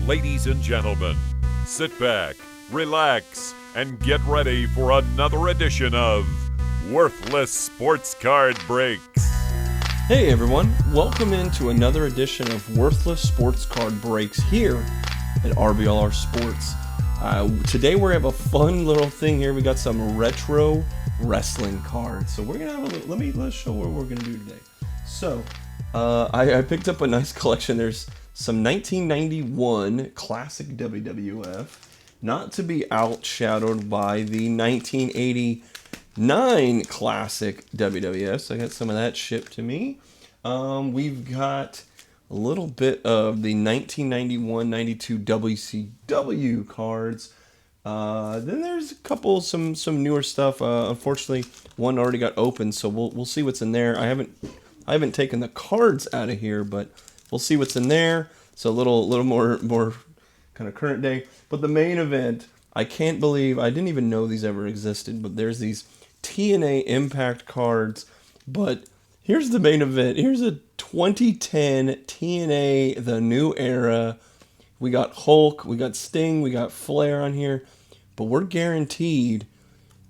Ladies and gentlemen, sit back, relax, and get ready for another edition of Worthless Sports Card Breaks. Hey everyone, welcome into another edition of Worthless Sports Card Breaks here at RBLR Sports. Today we have a fun little thing here. We got some retro wrestling cards. So we're gonna have let's show what we're gonna do today. So I picked up a nice collection. There's some 1991 classic WWF, not to be outshadowed by the 1989 classic WWF. So I got some of that shipped to me. We've got a little bit of the 1991-92 WCW cards. Then there's a couple, some newer stuff. Unfortunately, one already got opened, so we'll see what's in there. I haven't taken the cards out of here, but we'll see what's in there. So a little more kind of current day. But the main event, I can't believe, I didn't even know these ever existed, but there's these TNA Impact cards. But here's the main event. Here's a 2010 TNA The New Era. We got Hulk, we got Sting, we got Flair on here. But we're guaranteed,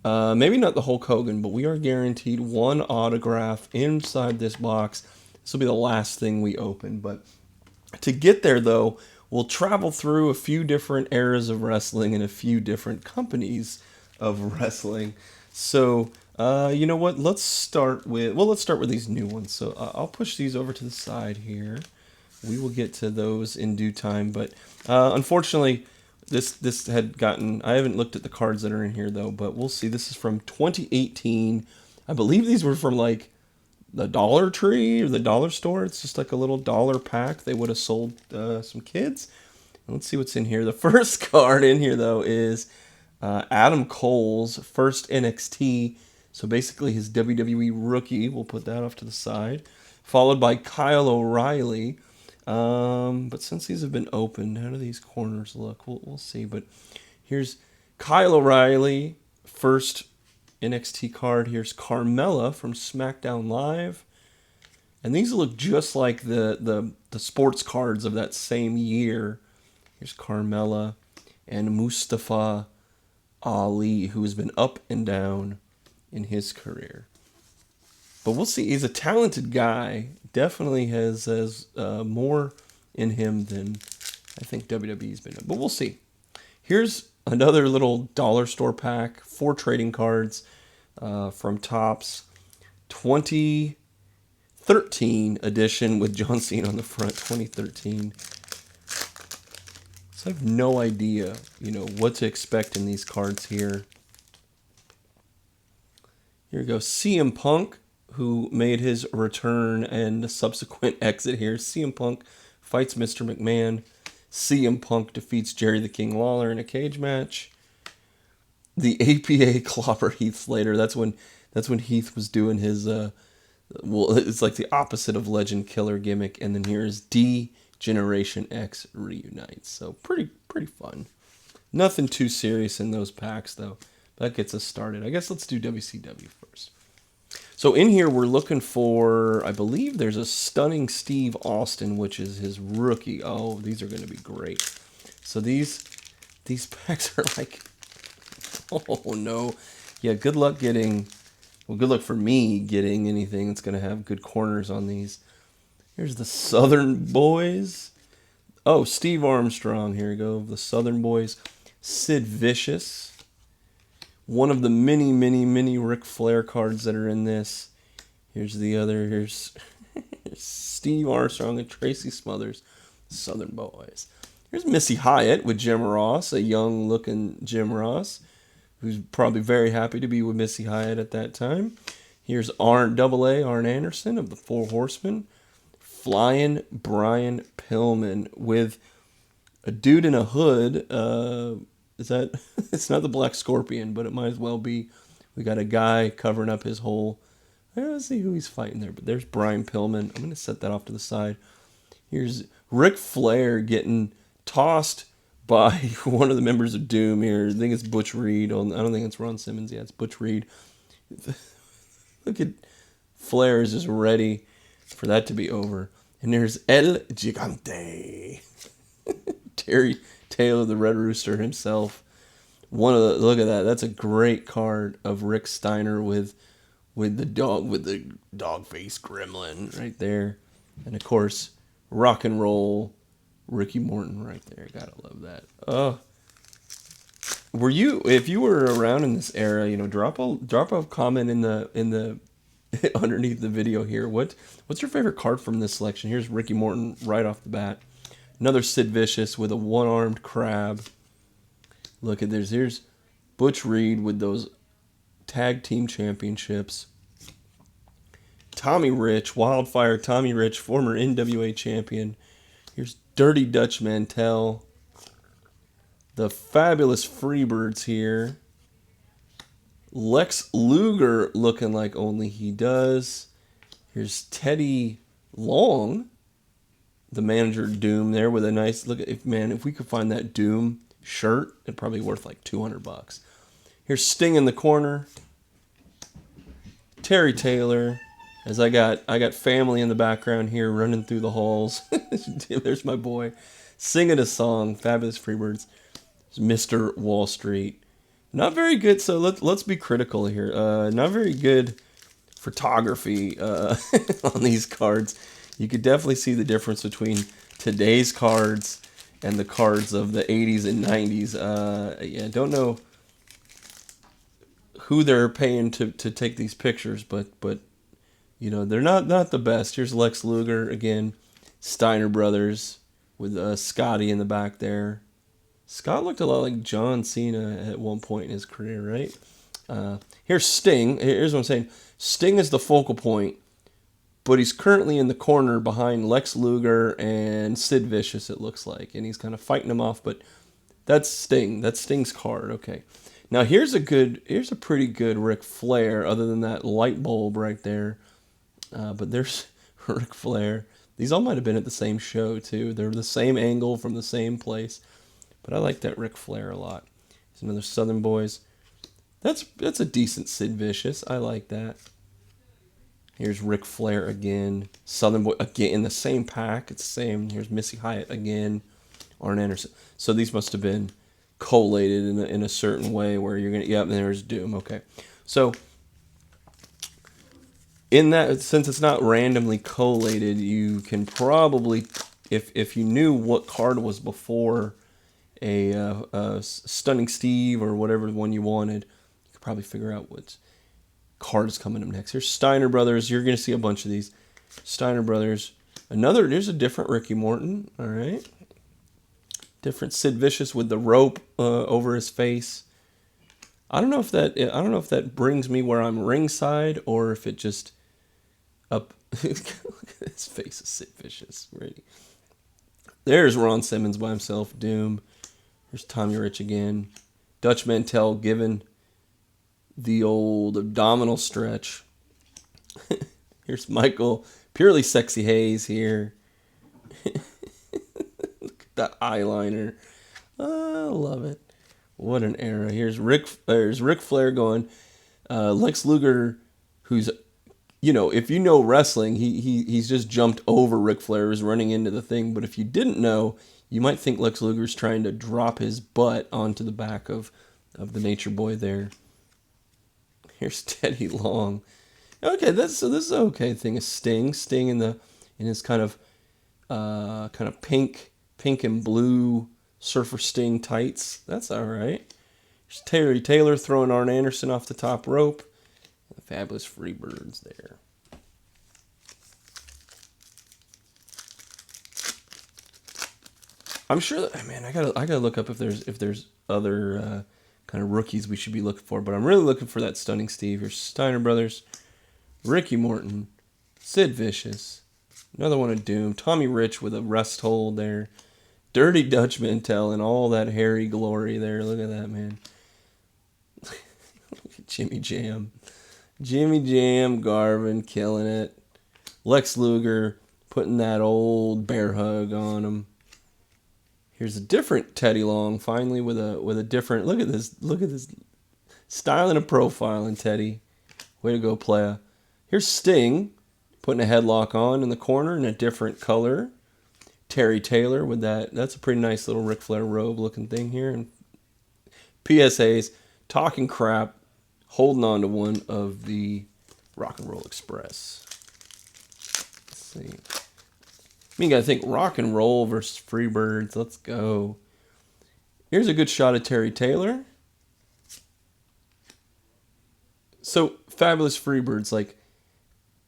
maybe not the Hulk Hogan, but we are guaranteed one autograph inside this box. This will be the last thing we open. But to get there, though, we'll travel through a few different eras of wrestling and a few different companies of wrestling. So, you know what? Let's start with these new ones. So I'll push these over to the side here. We will get to those in due time. But unfortunately, this had gotten... I haven't looked at the cards that are in here, though. But we'll see. This is from 2018. I believe these were from, like, the Dollar Tree or the dollar store. It's just like a little dollar pack they would have sold some kids. Let's see what's in here. The first card in here, though, is Adam Cole's first NXT. So basically his WWE rookie. We'll put that off to the side. Followed by Kyle O'Reilly. But since these have been opened, how do these corners look? We'll see. But here's Kyle O'Reilly, first NXT card. Here's Carmella from SmackDown Live. And these look just like the sports cards of that same year. Here's Carmella and Mustafa Ali, who has been up and down in his career. But we'll see. He's a talented guy. Definitely has more in him than I think WWE's been. But we'll see. Here's another little dollar store pack. 4 trading cards from Topps. 2013 edition with John Cena on the front. 2013. So I have no idea, what to expect in these cards here. Here we go. CM Punk, who made his return and subsequent exit here. CM Punk fights Mr. McMahon. CM Punk defeats Jerry the King Lawler in a cage match. The APA clobber Heath Slater. That's when Heath was doing his it's like the opposite of Legend Killer gimmick. And then here's D Generation X reunites. So pretty fun. Nothing too serious in those packs though. That gets us started. I guess let's do WCW first. So in here we're looking for, I believe there's a stunning Steve Austin, which is his rookie. Oh, these are going to be great. So these packs are like, oh no. Yeah, good luck for me getting anything that's going to have good corners on these. Here's the Southern Boys. Oh, Steve Armstrong. Here we go. The Southern Boys. Sid Vicious. One of the many Ric Flair cards that are in this. Here's the other. Here's Steve Armstrong and Tracy Smothers. Southern Boys. Here's Missy Hyatt with Jim Ross. A young-looking Jim Ross, who's probably very happy to be with Missy Hyatt at that time. Here's Arn Anderson of the Four Horsemen. Flying Brian Pillman with a dude in a hood. Is that... It's not the Black Scorpion, but it might as well be. We got a guy covering up his whole... Let's see who he's fighting there. But there's Brian Pillman. I'm going to set that off to the side. Here's Ric Flair getting tossed by one of the members of Doom here. I think it's Butch Reed. I don't think it's Ron Simmons. Yeah, it's Butch Reed. Look at Flair is just ready for that to be over. And there's El Gigante. Terry Taylor, the Red Rooster himself. Look at that. That's a great card of Rick Steiner with the dog face gremlin right there, and of course, rock and roll Ricky Morton right there. Gotta love that. If you were around in this era, drop a comment in the underneath the video here. What's your favorite card from this selection? Here's Ricky Morton right off the bat. Another Sid Vicious with a one-armed crab. Look at this. Here's Butch Reed with those tag team championships. Tommy Rich, Wildfire Tommy Rich, former NWA champion. Here's Dirty Dutch Mantell. The fabulous Freebirds here. Lex Luger looking like only he does. Here's Teddy Long, the manager Doom there with a nice look. If we could find that Doom shirt, it'd probably be worth like $200. Here's Sting in the corner. Terry Taylor. As I got family in the background here running through the halls. There's my boy singing a song. Fabulous Freebirds. Mr. Wall Street. Not very good. So let's be critical here. Not very good photography on these cards. You could definitely see the difference between today's cards and the cards of the 80s and 90s. Don't know who they're paying to take these pictures, but they're not the best. Here's Lex Luger again, Steiner Brothers with Scotty in the back there. Scott looked a lot like John Cena at one point in his career, right? Here's Sting. Here's what I'm saying. Sting is the focal point, but he's currently in the corner behind Lex Luger and Sid Vicious, it looks like. And he's kind of fighting them off, but that's Sting. That's Sting's card. Okay. Now here's a pretty good Ric Flair, other than that light bulb right there. But there's Ric Flair. These all might have been at the same show, too. They're the same angle from the same place. But I like that Ric Flair a lot. Here's another Southern Boys. That's a decent Sid Vicious. I like that. Here's Ric Flair again. Southern Boy again in the same pack. It's the same. Here's Missy Hyatt again. Arn Anderson. So these must have been collated in a certain way where you're gonna. Yep, there's Doom. Okay. So in that, since it's not randomly collated, you can probably, if you knew what card was before a Stunning Steve or whatever one you wanted, you could probably figure out what card is coming up next. Here's Steiner Brothers. You're going to see a bunch of these. Steiner Brothers. There's a different Ricky Morton. All right. Different Sid Vicious with the rope over his face. I don't know if that brings me where I'm ringside or if it just up. Look at his face of Sid Vicious. Right. There's Ron Simmons by himself. Doom. There's Tommy Rich again. Dutch Mantell giving the old abdominal stretch. Here's Michael. Purely Sexy Hayes here. Look at that eyeliner. I love it. What an era. Here's Ric Flair going. Lex Luger, who's, if you know wrestling, he's just jumped over Ric Flair, is running into the thing. But if you didn't know, you might think Lex Luger's trying to drop his butt onto the back of the Nature Boy there. Here's Teddy Long. Okay, this is an okay thing. A Sting in his kind of pink and blue Surfer Sting tights. That's all right. There's Terry Taylor throwing Arn Anderson off the top rope. The fabulous Freebirds there. I'm sure that, man, I gotta look up if there's other kind of rookies we should be looking for, but I'm really looking for that Stunning Steve. Here's Steiner Brothers, Ricky Morton, Sid Vicious, another one of Doom, Tommy Rich with a rest hold there, Dirty Dutch Mantell and all that hairy glory there. Look at that, man. Look at Jimmy Jam, Garvin killing it. Lex Luger putting that old bear hug on him. Here's a different Teddy Long, finally with a different look at this styling and profile in Teddy. Way to go, playa. Here's Sting putting a headlock on in the corner in a different color. Terry Taylor with that. That's a pretty nice little Ric Flair robe looking thing here. And PSAs, talking crap, holding on to one of the Rock and Roll Express. Let's see. I mean, you gotta think Rock and Roll versus Freebirds. Let's go. Here's a good shot of Terry Taylor. So, fabulous Freebirds. Like,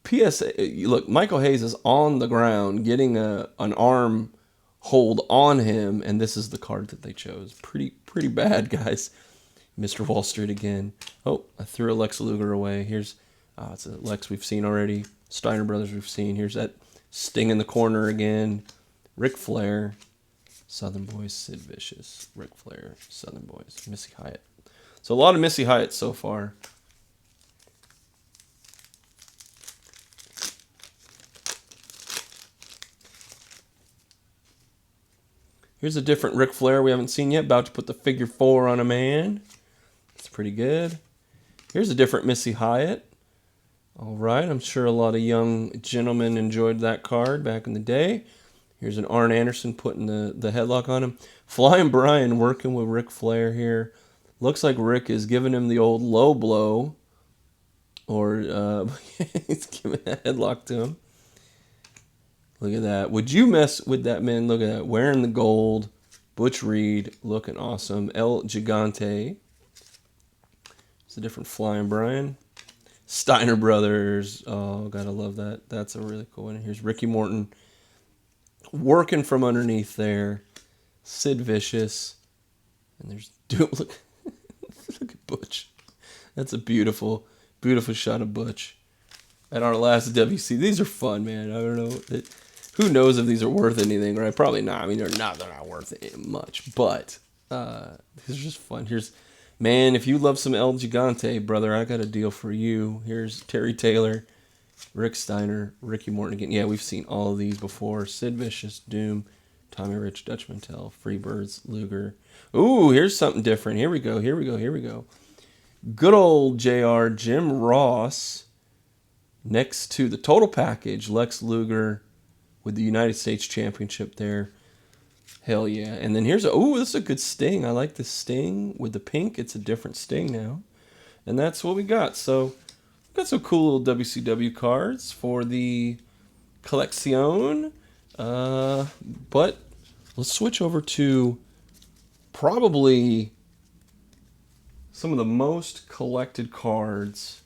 PSA, look, Michael Hayes is on the ground getting an arm hold on him, and this is the card that they chose. Pretty bad, guys. Mr. Wall Street again. Oh, I threw a Lex Luger away. Here's, it's a Lex we've seen already. Steiner Brothers we've seen. Here's that Sting in the corner again. Ric Flair. Southern Boys, Sid Vicious. Ric Flair, Southern Boys. Missy Hyatt. So a lot of Missy Hyatt so far. Here's a different Ric Flair we haven't seen yet. About to put the figure 4 on a man. That's pretty good. Here's a different Missy Hyatt. All right, I'm sure a lot of young gentlemen enjoyed that card back in the day. Here's an Arn Anderson putting the headlock on him. Flying Brian working with Ric Flair here. Looks like Rick is giving him the old low blow. Or he's giving that headlock to him. Look at that. Would you mess with that, man? Look at that. Wearing the gold. Butch Reed looking awesome. El Gigante. It's a different Flying Brian. Steiner Brothers. Oh, gotta love that. That's a really cool one. Here's Ricky Morton working from underneath there. Sid Vicious. And there's... Dude, look at Butch. That's a beautiful, beautiful shot of Butch. At our last WC. These are fun, man. I don't know. Who knows if these are worth anything, right? Probably not. I mean, they're not worth it much. But these are just fun. Here's, man, if you love some El Gigante, brother, I got a deal for you. Here's Terry Taylor, Rick Steiner, Ricky Morton again. Yeah, we've seen all of these before. Sid Vicious, Doom, Tommy Rich, Dutch Mantel, Freebirds, Luger. Ooh, here's something different. Here we go. Good old JR, Jim Ross. Next to the total package, Lex Luger with the United States Championship there. Hell yeah. And then here's this is a good Sting. I like the Sting with the pink. It's a different Sting now. And that's what we got. So, we've got some cool little WCW cards for the collection. But let's switch over to probably some of the most collected cards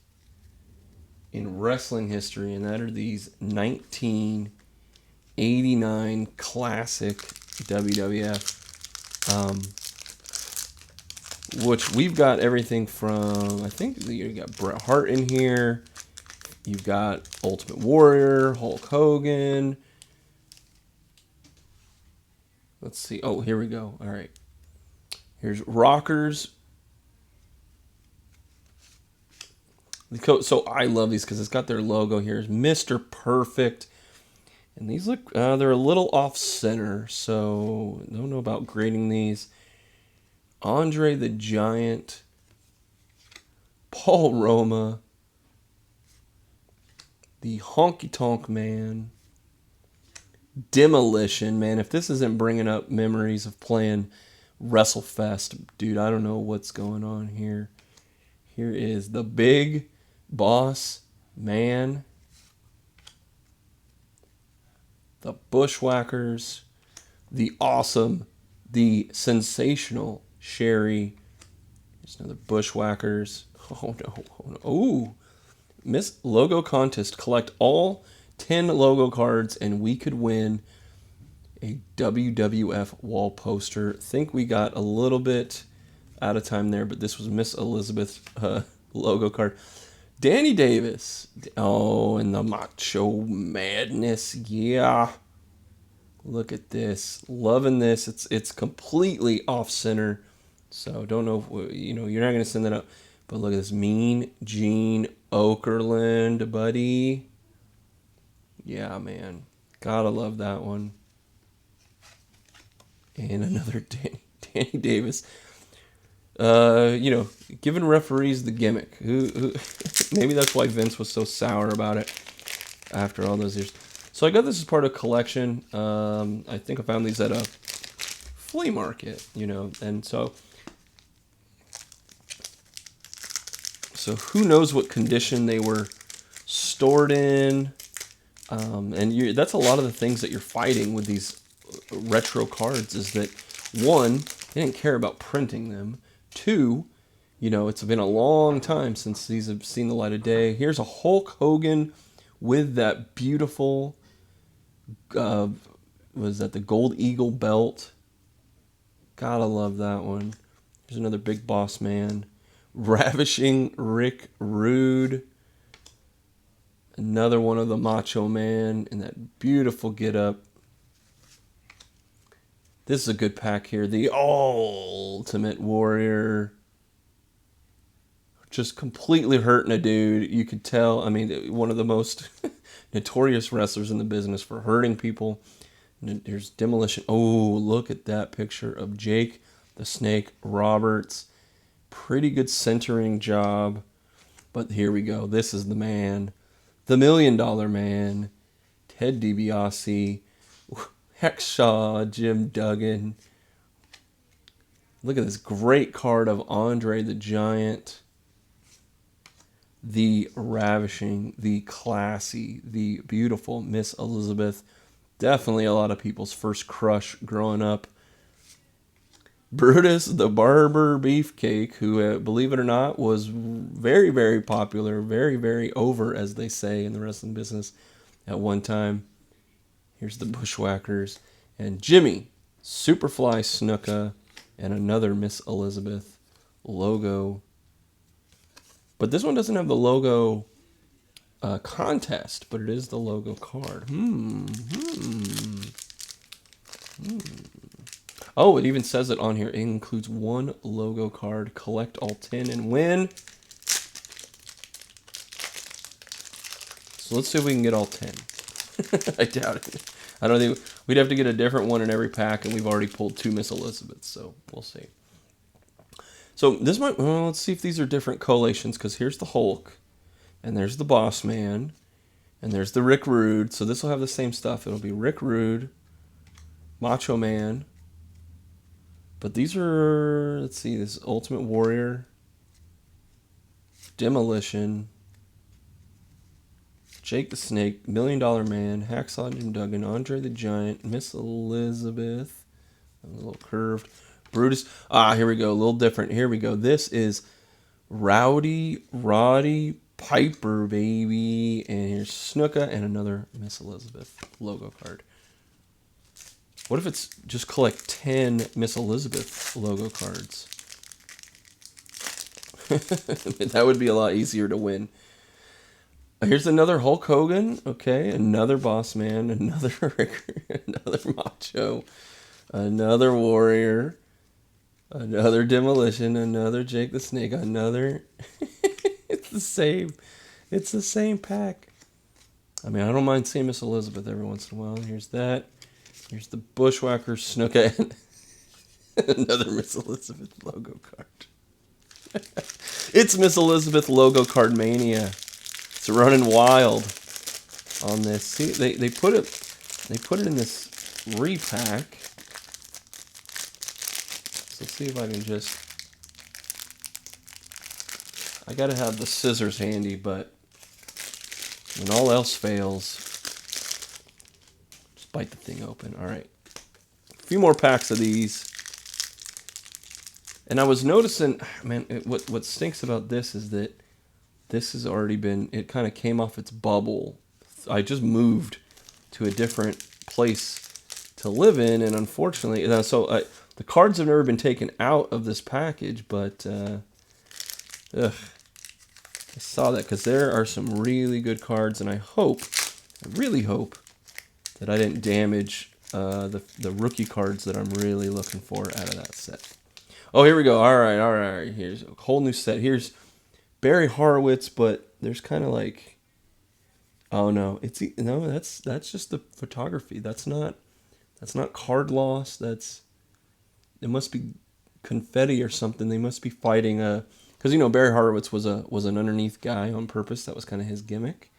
in wrestling history, and that are these 1989 classic WWF, which we've got everything from, I think you got Bret Hart in here, you've got Ultimate Warrior, Hulk Hogan. Let's see. Oh, here we go. All right. Here's Rockers. So I love these because it's got their logo here. It's Mr. Perfect. And these look, they're a little off center. So I don't know about grading these. Andre the Giant. Paul Roma. The Honky Tonk Man. Demolition, man. If this isn't bringing up memories of playing WrestleFest, dude, I don't know what's going on here. Here is the Big Boss Man, the Bushwhackers, the awesome, the sensational Sherry. There's another Bushwhackers. Oh no. Ooh. Miss Logo Contest. Collect all 10 logo cards and we could win a WWF wall poster. Think we got a little bit out of time there, but this was Miss Elizabeth's logo card. Danny Davis. Oh, and the Macho Madness. Yeah. Look at this. Loving this. It's completely off center. So don't know if, you're not going to send that up. But look at this. Mean Gene Okerlund, buddy. Yeah, man. Gotta love that one. And another Danny Davis. Giving referees the gimmick. Who maybe that's why Vince was so sour about it after all those years. So I got this as part of a collection. I think I found these at a flea market, and so who knows what condition they were stored in. And that's a lot of the things that you're fighting with these retro cards is that, one, they didn't care about printing them. Two, it's been a long time since these have seen the light of day. Here's a Hulk Hogan with that beautiful, was that the Gold Eagle belt? Gotta love that one. Here's another Big Boss Man. Ravishing Rick Rude. Another one of the Macho Man in that beautiful get-up. This is a good pack here. The Ultimate Warrior. Just completely hurting a dude. You could tell. I mean, one of the most notorious wrestlers in the business for hurting people. There's Demolition. Oh, look at that picture of Jake the Snake Roberts. Pretty good centering job. But here we go. This is the man. The $1 Million Man. Ted DiBiase. Hacksaw Jim Duggan. Look at this great card of Andre the Giant. The ravishing, the classy, the beautiful Miss Elizabeth. Definitely a lot of people's first crush growing up. Brutus the Barber Beefcake, who, believe it or not, was very, very popular, very, very over, as they say in the wrestling business at one time. Here's the Bushwhackers. And Jimmy, Superfly Snuka, and another Miss Elizabeth logo. But this one doesn't have the logo contest, but it is the logo card. Oh, it even says it on here. It includes one logo card. Collect all 10 and win. So let's see if we can get all 10. I doubt it. I don't think we'd have to get a different one in every pack, and we've already pulled 2 Miss Elizabeths, so we'll see. So this might, well, let's see if these are different collations, because here's the Hulk, and there's the Boss Man, and there's the Rick Rude. So this will have the same stuff. It'll be Rick Rude, Macho Man. But these are, let's see, this is Ultimate Warrior, Demolition, Jake the Snake, $1 Million Man, Hacksaw Jim Duggan, Andre the Giant, Miss Elizabeth, a little curved, Brutus. Here we go, a little different. Here we go. This is Roddy Piper, baby. And here's Snuka and another Miss Elizabeth logo card. What if it's just collect 10 Miss Elizabeth logo cards? That would be a lot easier to win. Here's another Hulk Hogan. Okay, another Boss Man, another another Macho, another Warrior, another Demolition, another Jake the Snake, another. It's the same. It's the same pack. I mean, I don't mind seeing Miss Elizabeth every once in a while. Here's that. Here's the Bushwhacker, Snuka, and another Miss Elizabeth logo card. It's Miss Elizabeth logo card mania. It's running wild on this. See, they put it in this repack. So let's see if I can just. I gotta have the scissors handy, but when all else fails, just bite the thing open. All right, a few more packs of these. And I was noticing, man, what stinks about this is that this has already been, it kind of came off its bubble. I just moved to a different place to live in, and unfortunately, the cards have never been taken out of this package, but I saw that because there are some really good cards, and I really hope that I didn't damage the rookie cards that I'm really looking for out of that set. Oh, here we go. All right. Here's a whole new set. Here's Barry Horowitz, but there's kind of like, oh no, that's just the photography. That's not card loss. It must be confetti or something. They must be fighting because Barry Horowitz was an underneath guy on purpose. That was kind of his gimmick.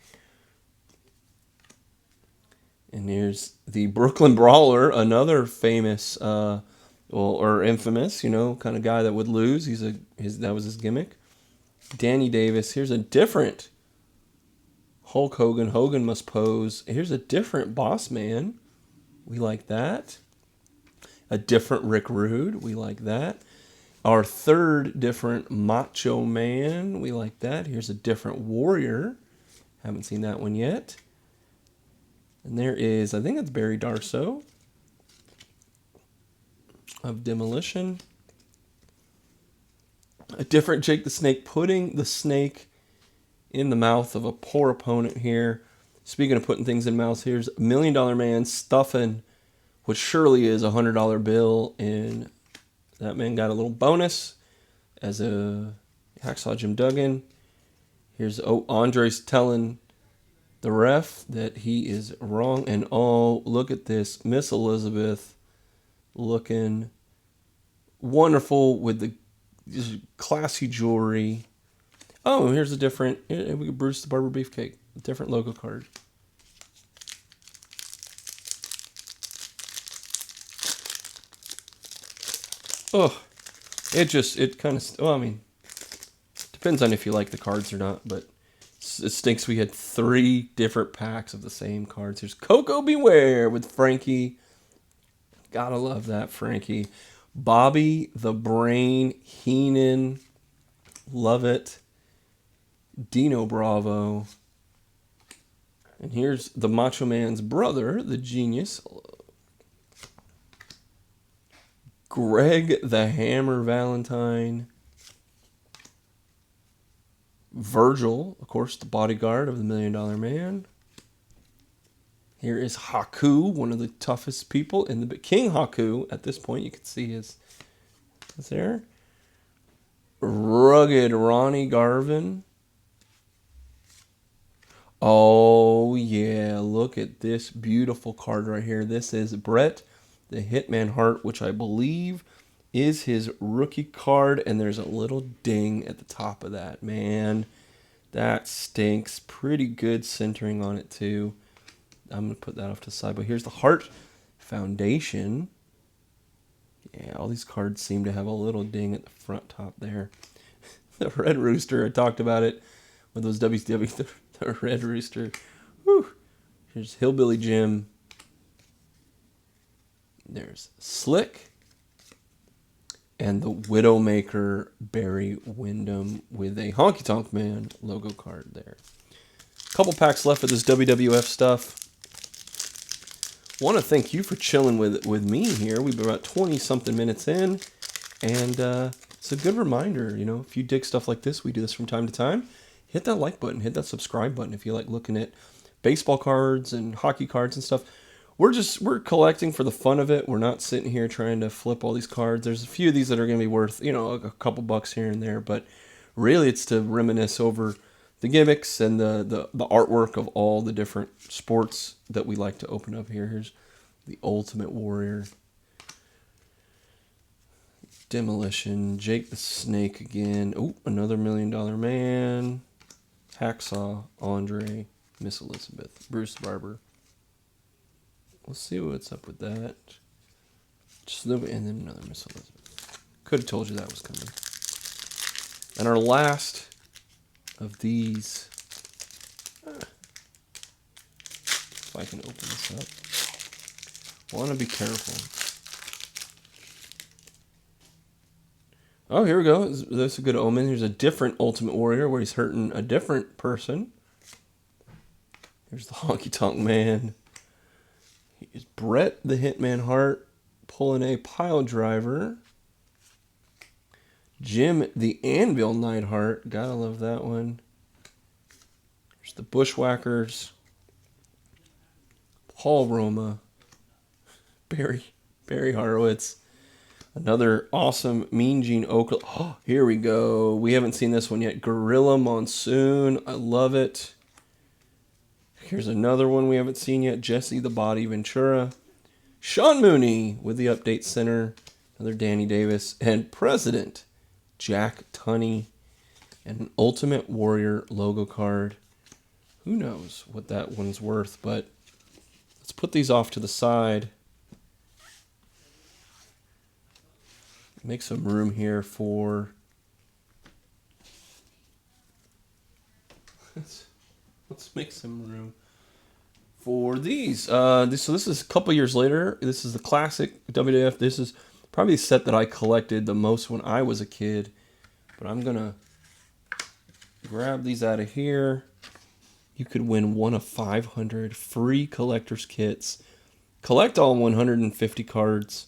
And here's the Brooklyn Brawler, another famous, or infamous, kind of guy that would lose. That was his gimmick. Danny Davis. Here's a different Hulk Hogan. Hogan must pose. Here's a different Boss Man. We like that. A different Rick Rude. We like that. Our third different Macho Man. We like that. Here's a different Warrior. Haven't seen that one yet. And there is, I think it's Barry Darso of Demolition. A different Jake the Snake, putting the snake in the mouth of a poor opponent here. Speaking of putting things in mouths, here's $1 Million Man stuffing what surely is a $100 bill, and that man got a little bonus as a Hacksaw Jim Duggan. Here's Andre's telling the ref that he is wrong, and look at this. Miss Elizabeth looking wonderful with the classy jewelry. Oh, here's a different, we got Bruce the Barber Beefcake, a different logo card. Oh, it kind of, depends on if you like the cards or not, but it stinks we had 3 different packs of the same cards. Here's Coco Beware with Frankie. Gotta love that, Frankie. Bobby the Brain Heenan. Love it. Dino Bravo. And here's the Macho Man's brother, the Genius. Greg the Hammer Valentine. Virgil, of course, the bodyguard of the $1 Million Man. Here is Haku, one of the toughest people in the King Haku. At this point, you can see his there. Rugged Ronnie Garvin. Oh yeah, look at this beautiful card right here. This is Bret the Hitman Hart, which I believe is his rookie card, and there's a little ding at the top of that. Man, that stinks. Pretty good centering on it too. I'm going to put that off to the side, but here's the Hart Foundation. Yeah, all these cards seem to have a little ding at the front top there. The Red Rooster, I talked about it with those WCW, the Red Rooster. Whew. Here's Hillbilly Jim. There's Slick. And the Widowmaker Barry Windham with a Honky Tonk Man logo card there. Couple packs left of this WWF stuff. Want to thank you for chilling with me here. We've been about 20-something minutes in. And it's a good reminder, if you dig stuff like this, we do this from time to time. Hit that like button, hit that subscribe button if you like looking at baseball cards and hockey cards and stuff. We're collecting for the fun of it. We're not sitting here trying to flip all these cards. There's a few of these that are going to be worth, a couple bucks here and there, but really it's to reminisce over the gimmicks and the artwork of all the different sports that we like to open up here. Here's the Ultimate Warrior. Demolition. Jake the Snake again. Oh, another $1 Million Man. Hacksaw. Andre. Miss Elizabeth. Bruce Barber. Let's see what's up with that. Just a little bit, and then another Miss Elizabeth. Could have told you that was coming. And our last of these. If I can open this up. Want to be careful. Oh, here we go. That's a good omen. Here's a different Ultimate Warrior where he's hurting a different person. Here's the Honky Tonk Man. Here's Bret the Hitman Hart pulling a pile driver. Jim the Anvil Neidhart. Gotta love that one. Here's the Bushwhackers. Paul Roma. Barry Horowitz. Another awesome Mean Gene Okerlund. Oh, here we go. We haven't seen this one yet. Gorilla Monsoon. I love it. Here's another one we haven't seen yet. Jesse the Body Ventura. Sean Mooney with the Update Center. Another Danny Davis. And President Jack Tunney. And an Ultimate Warrior logo card. Who knows what that one's worth, but let's put these off to the side. Make some room here for... Let's make some room for these. So this is a couple years later. This is the classic WWF. This is probably a set that I collected the most when I was a kid. But I'm going to grab these out of here. You could win one of 500 free collector's kits. Collect all 150 cards.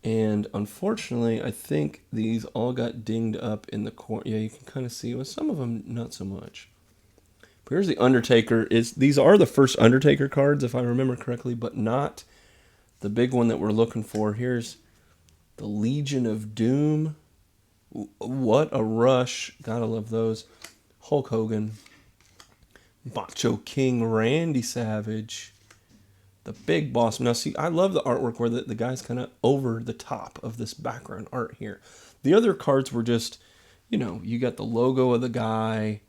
And unfortunately, I think these all got dinged up in the corner. Yeah, you can kind of see. Well, some of them, not so much. But here's the Undertaker. These are the first Undertaker cards, if I remember correctly, but not the big one that we're looking for. Here's the Legion of Doom. What a rush. Gotta love those. Hulk Hogan. Macho King Randy Savage. The Big Boss. Now, see, I love the artwork where the guy's kind of over the top of this background art here. The other cards were just, you got the logo of the guy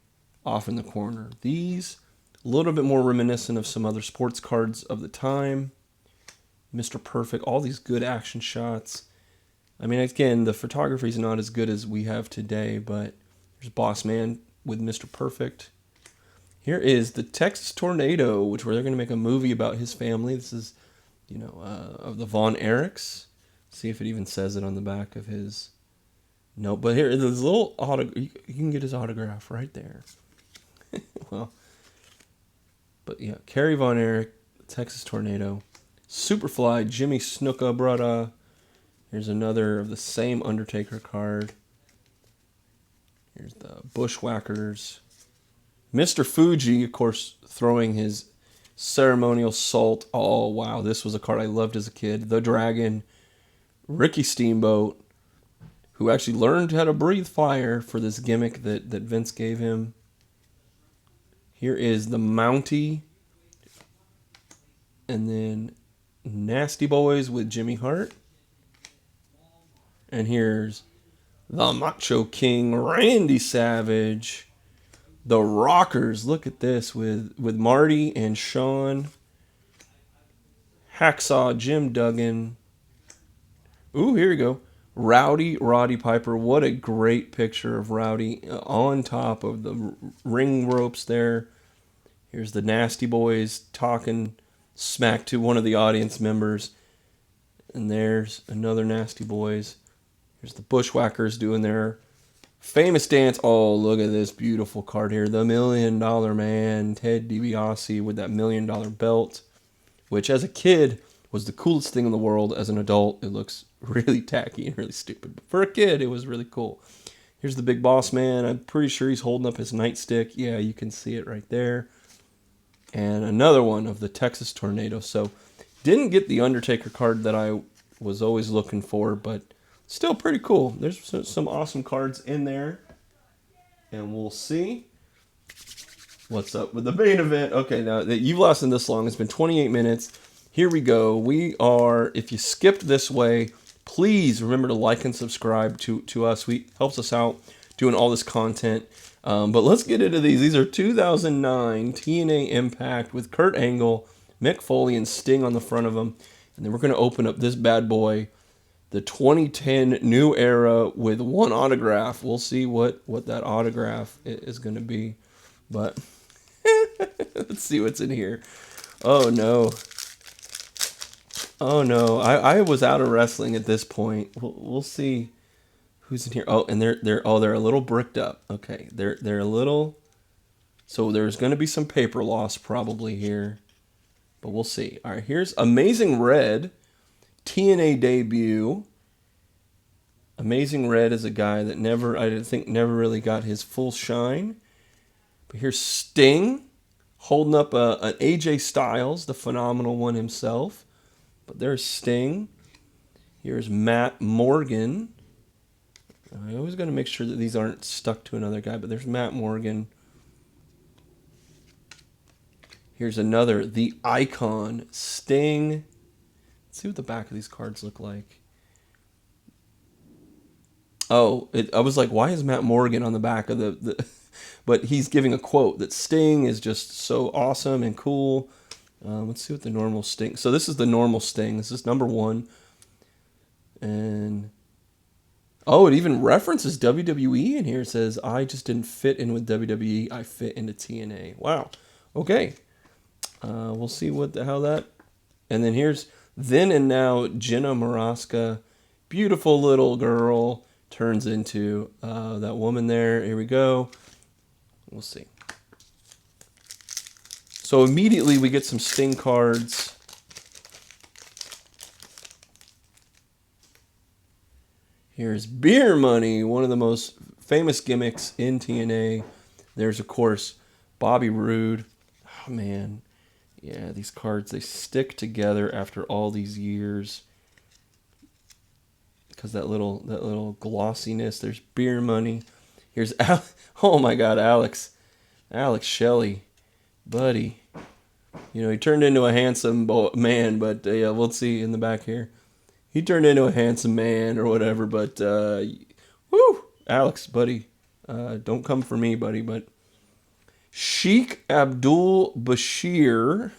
off in the corner. These, a little bit more reminiscent of some other sports cards of the time. Mr. Perfect, all these good action shots. I mean, again, the photography is not as good as we have today, but there's Boss Man with Mr. Perfect. Here is the Texas Tornado, where they're going to make a movie about his family. This is, of the Von Erichs. See if it even says it on the back of his. No, but here, there's a little autograph. You can get his autograph right there. Well, but yeah, Kerry Von Erich, Texas Tornado. Superfly, Jimmy Snuka Brada. Here's another of the same Undertaker card. Here's the Bushwhackers. Mr. Fuji, of course, throwing his ceremonial salt. Oh, wow. This was a card I loved as a kid. The Dragon. Ricky Steamboat, who actually learned how to breathe fire for this gimmick that Vince gave him. Here is the Mountie. And then Nasty Boys with Jimmy Hart. And here's the Macho King Randy Savage. The Rockers, look at this with Marty and Sean. Hacksaw Jim Duggan. Ooh, here we go. Roddy Piper. What a great picture of Rowdy on top of the ring ropes there. Here's the Nasty Boys talking smack to one of the audience members. And there's another Nasty Boys. Here's the Bushwhackers doing their famous dance. Oh, look at this beautiful card here. The $1 Million Man, Ted DiBiase with that $1 Million belt, which as a kid was the coolest thing in the world. As an adult, it looks really tacky and really stupid. But for a kid, it was really cool. Here's the Big Boss Man. I'm pretty sure he's holding up his nightstick. Yeah, you can see it right there. And another one of the Texas Tornado. So, didn't get the Undertaker card that I was always looking for, but still pretty cool. There's some awesome cards in there. And we'll see what's up with the main event. Okay, now that you've lasted this long, it's been 28 minutes. Here we go. If you skipped this way, please remember to like and subscribe to us. Helps us out doing all this content. But let's get into these. These are 2009 TNA Impact with Kurt Angle, Mick Foley, and Sting on the front of them. And then we're going to open up this bad boy, the 2010 New Era, with one autograph. We'll see what that autograph is going to be. But let's see what's in here. Oh, no. Oh, no. I was out of wrestling at this point. We'll see who's in here. Oh, and they're a little bricked up. Okay, they're a little. So there's going to be some paper loss probably here. But we'll see. All right, here's Amazing Red. TNA debut. Amazing Red is a guy that never really got his full shine. But here's Sting holding up an AJ Styles, the phenomenal one himself. But there's Sting. Here's Matt Morgan. I always got to make sure that these aren't stuck to another guy, but there's Matt Morgan. Here's another, the Icon, Sting. Let's see what the back of these cards look like. Oh, I was like, why is Matt Morgan on the back of the... But he's giving a quote that Sting is just so awesome and cool. Let's see what the normal Sting. So this is the normal Sting. This is number 1. And it even references WWE in here. It says, I just didn't fit in with WWE. I fit into TNA. Wow. Okay. We'll see how that. And then here's Then and Now Jenna Maraska. Beautiful little girl turns into that woman there. Here we go. We'll see. So immediately we get some Sting cards. Here's Beer Money, one of the most famous gimmicks in TNA. There's, of course, Bobby Roode. Oh, man. Yeah, these cards, they stick together after all these years. Because that little glossiness. There's Beer Money. Here's, oh my God, Alex Shelley. Buddy. You know, he turned into a handsome man, but we'll see in the back here. He turned into a handsome man or whatever, but woo, Alex, buddy, don't come for me, buddy. But Sheikh Abdul Bashir,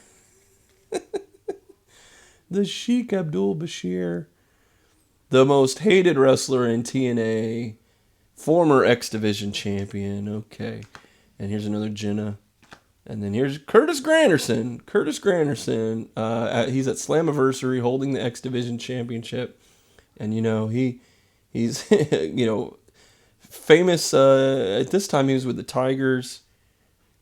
the Sheikh Abdul Bashir, the most hated wrestler in TNA, former X Division champion. Okay, and here's another Jenna. And then here's Curtis Granderson. He's at Slammiversary holding the X Division Championship. And, you know, he's, you know, famous. At this time, he was with the Tigers.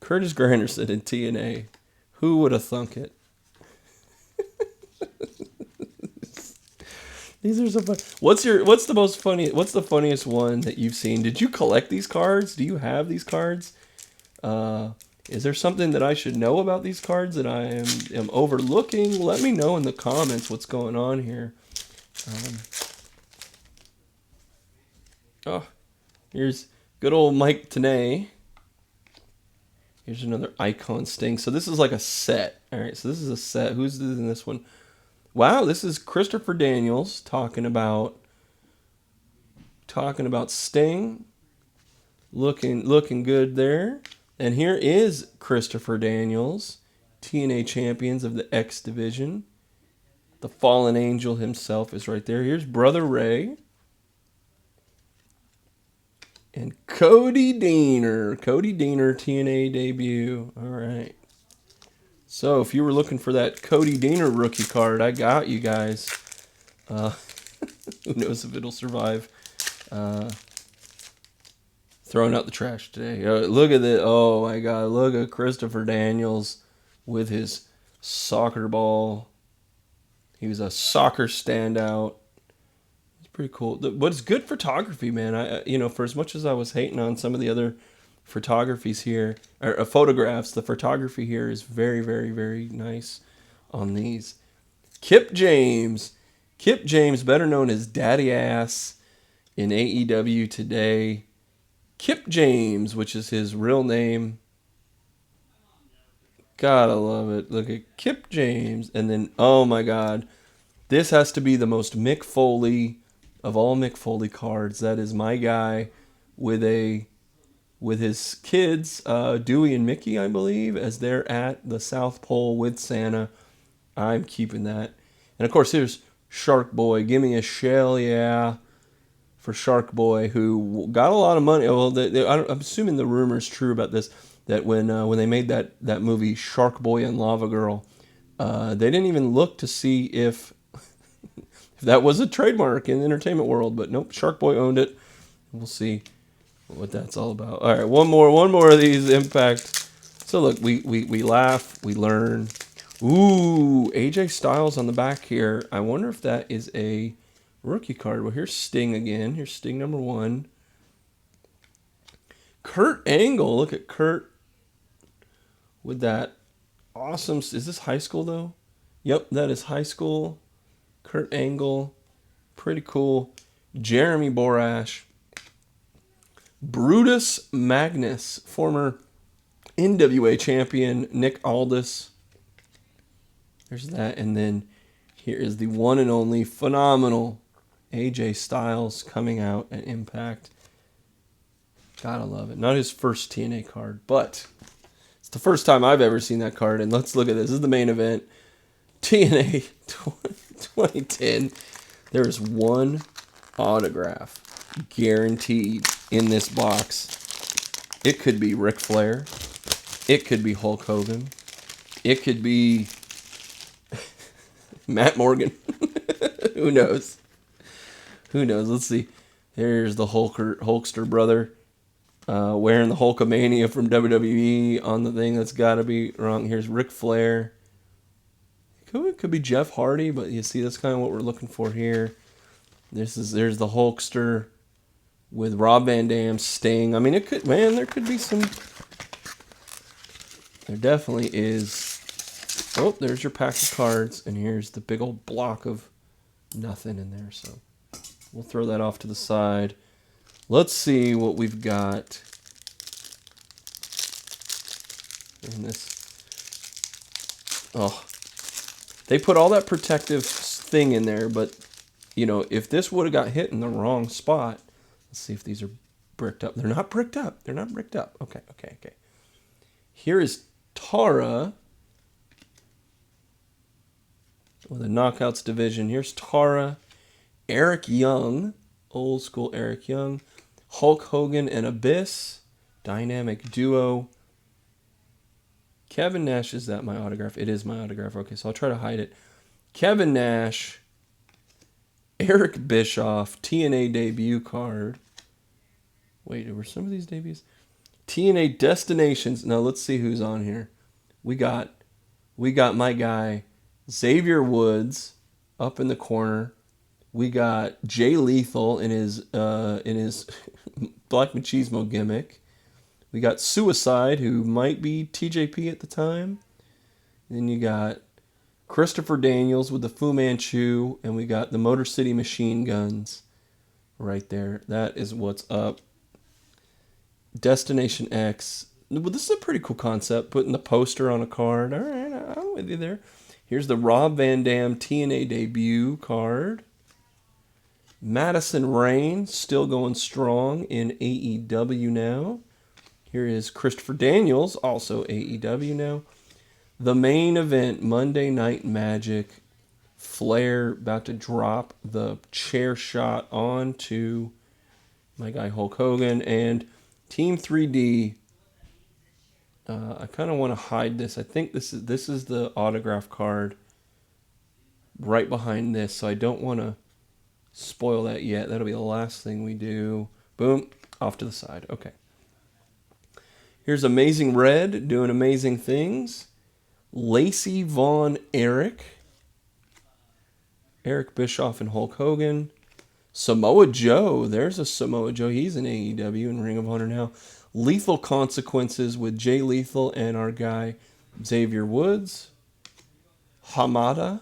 Curtis Granderson in TNA. Who would have thunk it? These are so fun. What's the funniest one that you've seen? Did you collect these cards? Do you have these cards? Is there something that I should know about these cards that I am overlooking? Let me know in the comments what's going on here. Here's good old Mike Tenay. Here's another Icon Sting. So this is like a set. All right, so this is a set. Who's in this one? Wow, this is Christopher Daniels talking about Sting. Looking good there. And here is Christopher Daniels, TNA champions of the X Division. The Fallen Angel himself is right there. Here's Brother Ray. And Cody Deaner. TNA debut. All right. So if you were looking for that Cody Deaner rookie card, I got you guys. Who knows if it'll survive. Throwing out the trash today. Look at it. Oh my God. Look at Christopher Daniels with his soccer ball. He was a soccer standout. It's pretty cool. But it's good photography, man. For as much as I was hating on some of the other photographies here, or photographs, the photography here is very, very, very nice on these. Kip James, better known as Daddy Ass in AEW today. Kip James, which is his real name. God, I love it. Look at Kip James. And then, oh my God, this has to be the most Mick Foley of all Mick Foley cards. That is my guy with his kids, Dewey and Mickey, I believe, as they're at the South Pole with Santa. I'm keeping that. And of course, here's Shark Boy. Give me a shell, yeah. For Shark Boy, who got a lot of money. Well, I'm assuming the rumor is true about this, that when they made that movie Shark Boy and Lava Girl, they didn't even look to see if that was a trademark in the entertainment world. But nope, Shark Boy owned it. We'll see what that's all about. All right, one more of these Impact. So look, we laugh, we learn. Ooh, AJ Styles on the back here. I wonder if that is a rookie card. Well, here's Sting again. Here's Sting number 1. Kurt Angle. Look at Kurt with that awesome. Is this high school though? Yep, that is high school. Kurt Angle. Pretty cool. Jeremy Borash. Brutus Magnus, former NWA champion. Nick Aldis. There's that. And then here is the one and only phenomenal AJ Styles coming out at Impact. Gotta love it. Not his first TNA card, but It's the first time I've ever seen that card, and let's look at this. This is the main event. TNA 2010. There is one autograph guaranteed in this box. It could be Ric Flair. It could be Hulk Hogan. It could be Matt Morgan. Who knows? Who knows? Let's see. There's the Hulkster brother wearing the Hulkamania from WWE on the thing. That's got to be wrong. Here's Ric Flair. It could be Jeff Hardy, but you see, that's kind of what we're looking for here. There's the Hulkster with Rob Van Dam, Sting. I mean, there could be some. There definitely is. Oh, there's your pack of cards, and here's the big old block of nothing in there. So we'll throw that off to the side. Let's see what we've got in this. Oh, they put all that protective thing in there, but if this would have got hit in the wrong spot, let's see if these are bricked up. They're not bricked up. They're not bricked up. Okay. Here is Tara. With the Knockouts division. Here's Tara. Eric Young. Old school Eric Young. Hulk Hogan and Abyss. Dynamic duo. Kevin Nash. Is that my autograph? It is my autograph. Okay, so I'll try to hide it. Kevin Nash. Eric Bischoff. TNA debut card. Wait, were some of these debuts? TNA Destinations. Now let's see who's on here. We got my guy Xavier Woods up in the corner. We got Jay Lethal in his Black Machismo gimmick. We got Suicide, who might be TJP at the time. Then you got Christopher Daniels with the Fu Manchu, and we got the Motor City Machine Guns right there. That is what's up. Destination X. Well, this is a pretty cool concept, putting the poster on a card. All right, I'm with you there. Here's the Rob Van Dam TNA debut card. Madison Rain, still going strong in AEW now. Here is Christopher Daniels, also AEW now. The main event, Monday Night Magic. Flair about to drop the chair shot onto my guy Hulk Hogan. And Team 3D. I kind of want to hide this. I think this is the autograph card right behind this, so I don't want to spoil that yet. That'll be the last thing we do. Boom, off to the side. Okay. Here's Amazing Red doing amazing things. Lacey Von Erich. Eric Bischoff and Hulk Hogan. Samoa Joe. There's a Samoa Joe. He's in AEW and Ring of Honor now. Lethal Consequences with Jay Lethal and our guy Xavier Woods. Hamada.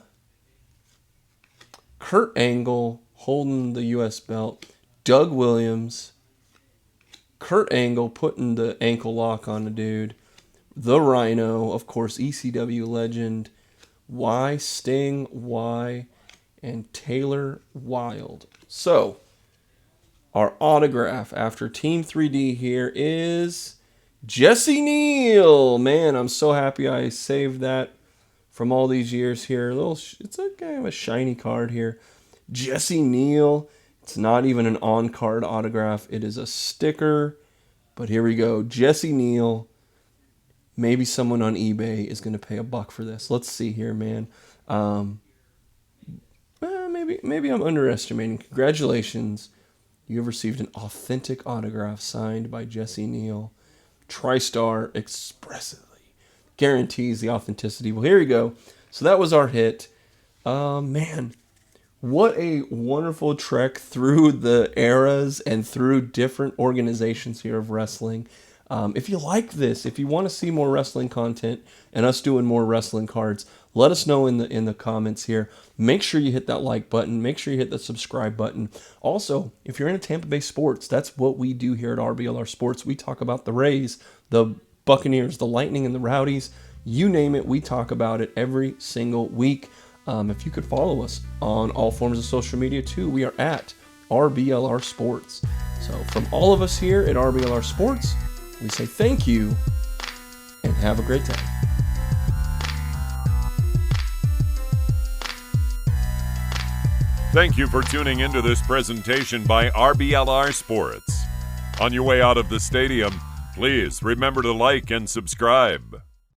Kurt Angle holding the U.S. belt. Doug Williams. Kurt Angle putting the ankle lock on the dude. The Rhino, of course, ECW legend. Sting, and Taylor Wilde. So, our autograph after Team 3D here is Jesse Neal. Man, I'm so happy I saved that from all these years here. It's a kind of a shiny card here. Jesse Neal. It's not even an on-card autograph. It is a sticker. But here we go. Jesse Neal. Maybe someone on eBay is going to pay $1 for this. Let's see here, man. Maybe I'm underestimating. Congratulations. You have received an authentic autograph signed by Jesse Neal. TriStar expressively guarantees the authenticity. Well, here you go. So that was our hit. Man, what a wonderful trek through the eras and through different organizations here of wrestling. If you like this, if you want to see more wrestling content and us doing more wrestling cards, let us know in the comments here. Make sure you hit that like button. Make sure you hit the subscribe button. Also, if you're into Tampa Bay sports, that's what we do here at RBLR Sports. We talk about the Rays, the Buccaneers, the Lightning, and the Rowdies. You name it, we talk about it every single week. If you could follow us on all forms of social media too, we are at RBLR Sports. So from all of us here at RBLR Sports, we say thank you and Have a great time. Thank you for tuning into this presentation by RBLR Sports. On your way out of the stadium, please remember to like and subscribe.